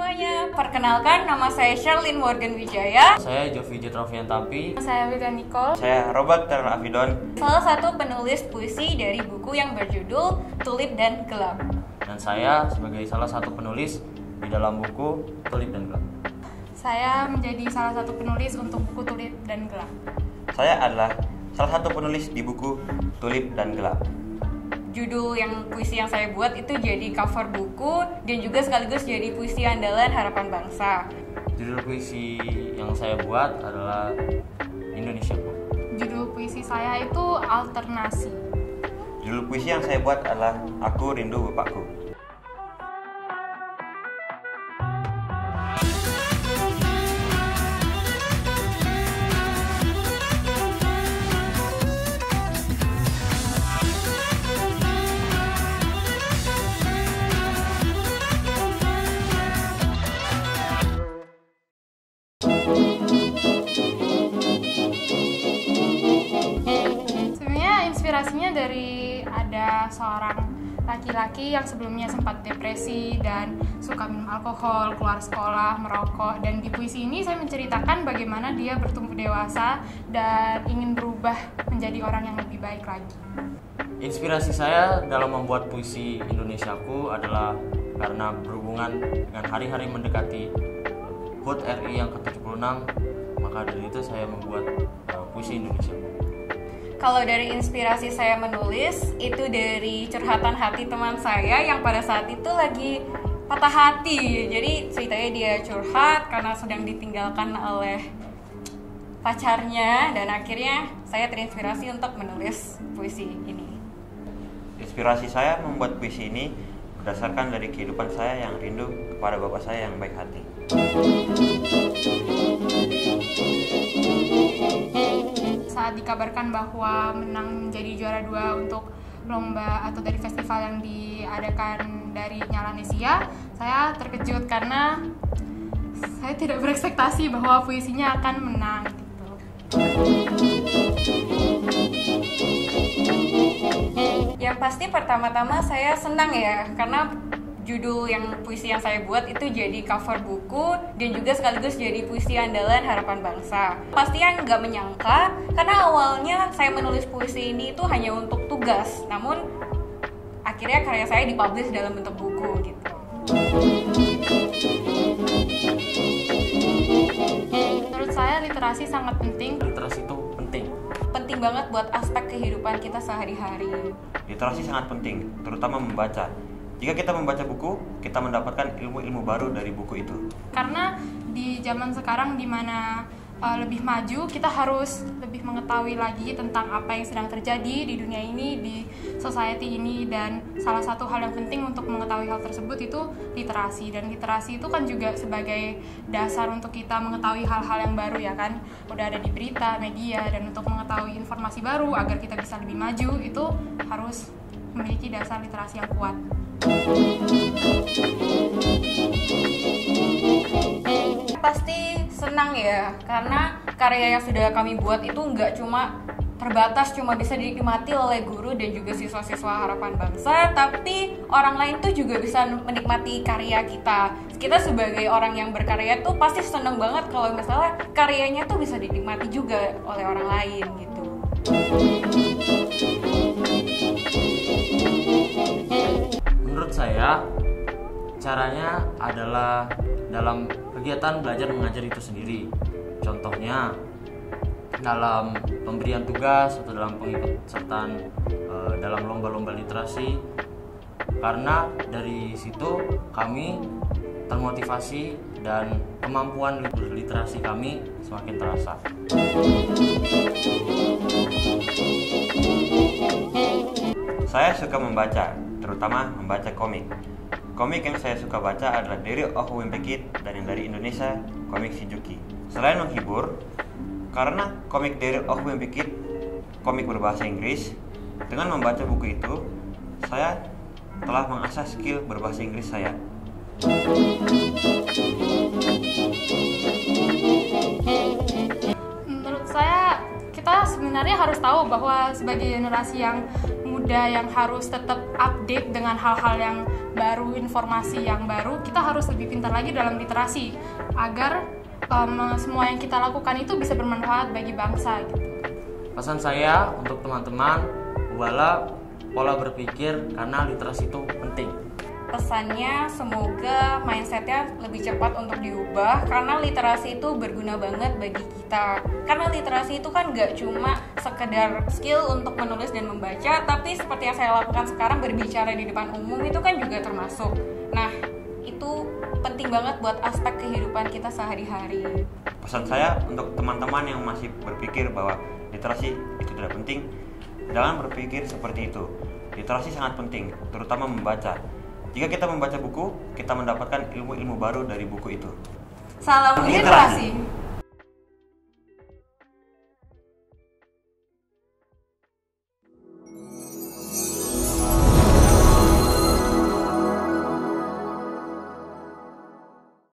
semuanya, perkenalkan nama saya Sherlyn Morgan Wijaya. Saya Jovi Jetrovian Tampi. Saya Wida Nicole. Saya Robert Terra Afidon. Salah satu penulis puisi dari buku yang berjudul Tulip dan Gelap. Dan saya sebagai salah satu penulis di dalam buku Tulip dan Gelap. Saya menjadi salah satu penulis untuk buku Tulip dan Gelap. Saya adalah salah satu penulis di buku Tulip dan Gelap. Judul puisi yang saya buat itu jadi cover buku dan juga sekaligus jadi puisi andalan harapan bangsa. Judul puisi yang saya buat adalah Indonesiaku. Judul puisi saya itu Alternasi. Judul puisi yang saya buat adalah Aku Rindu Bapakku. Inspirasinya dari ada seorang laki-laki yang sebelumnya sempat depresi dan suka minum alkohol, keluar sekolah, merokok. Dan di puisi ini saya menceritakan bagaimana dia bertumbuh dewasa dan ingin berubah menjadi orang yang lebih baik lagi. Inspirasi saya dalam membuat puisi Indonesiaku adalah karena berhubungan dengan hari-hari mendekati HUT RI yang ke-76, maka dari itu saya membuat puisi Indonesiaku. Kalau dari inspirasi saya menulis, itu dari curhatan hati teman saya yang pada saat itu lagi patah hati. Jadi ceritanya dia curhat karena sedang ditinggalkan oleh pacarnya, dan akhirnya saya terinspirasi untuk menulis puisi ini. Inspirasi saya membuat puisi ini berdasarkan dari kehidupan saya yang rindu kepada bapak saya yang baik hati. Saat dikabarkan bahwa menang menjadi juara 2 untuk lomba atau dari festival yang diadakan dari Nyalanesia, saya terkejut karena saya tidak berekspektasi bahwa puisinya akan menang gitu. Yang pasti pertama-tama saya senang ya, karena judul puisi yang saya buat itu jadi cover buku dan juga sekaligus jadi puisi andalan harapan bangsa. Pastinya nggak menyangka, karena awalnya saya menulis puisi ini itu hanya untuk tugas, namun akhirnya karya saya dipublish dalam bentuk buku gitu. Menurut saya literasi sangat penting. Literasi itu Penting banget buat aspek kehidupan kita sehari-hari. Literasi sangat penting, terutama membaca. Jika kita membaca buku, kita mendapatkan ilmu-ilmu baru dari buku itu. Karena di zaman sekarang di mana lebih maju, kita harus lebih mengetahui lagi tentang apa yang sedang terjadi di dunia ini, di society ini, dan salah satu hal yang penting untuk mengetahui hal tersebut itu literasi. Dan literasi itu kan juga sebagai dasar untuk kita mengetahui hal-hal yang baru ya kan, udah ada di berita, media, dan untuk mengetahui informasi baru agar kita bisa lebih maju itu harus memiliki dasar literasi yang kuat. Pasti senang ya, karena karya yang sudah kami buat itu nggak cuma terbatas cuma bisa dinikmati oleh guru dan juga siswa-siswa harapan bangsa, tapi orang lain tuh juga bisa menikmati karya kita. Kita sebagai orang yang berkarya tuh pasti senang banget kalau misalnya karyanya tuh bisa dinikmati juga oleh orang lain gitu. Menurut saya, caranya adalah dalam kegiatan belajar mengajar itu sendiri. Contohnya dalam pemberian tugas atau dalam pengikutsertaan dalam lomba-lomba literasi, karena dari situ kami termotivasi dan kemampuan berliterasi kami semakin terasa. Saya suka membaca, terutama membaca komik. Komik yang saya suka baca adalah Diary of Wimpy Kid dan yang dari Indonesia, komik Shizuki. Selain menghibur, karena komik Diary of Wimpy Kid komik berbahasa Inggris, dengan membaca buku itu, saya telah mengasah skill berbahasa Inggris saya. Menurut saya, kita sebenarnya harus tahu bahwa sebagai generasi yang muda yang harus tetap update dengan hal-hal yang baru, informasi yang baru, kita harus lebih pintar lagi dalam literasi agar semua yang kita lakukan itu bisa bermanfaat bagi bangsa gitu. Pesan saya untuk teman-teman, ubahlah pola berpikir karena literasi itu penting. Pesannya semoga mindsetnya lebih cepat untuk diubah karena literasi itu berguna banget bagi kita. Karena literasi itu kan gak cuma sekedar skill untuk menulis dan membaca, tapi seperti yang saya lakukan sekarang, berbicara di depan umum itu kan juga termasuk. Nah, itu penting banget buat aspek kehidupan kita sehari-hari. Pesan saya untuk teman-teman yang masih berpikir bahwa literasi itu tidak penting, jangan berpikir seperti itu. Literasi sangat penting, terutama membaca. Jika kita membaca buku, kita mendapatkan ilmu-ilmu baru dari buku itu. Salam literasi.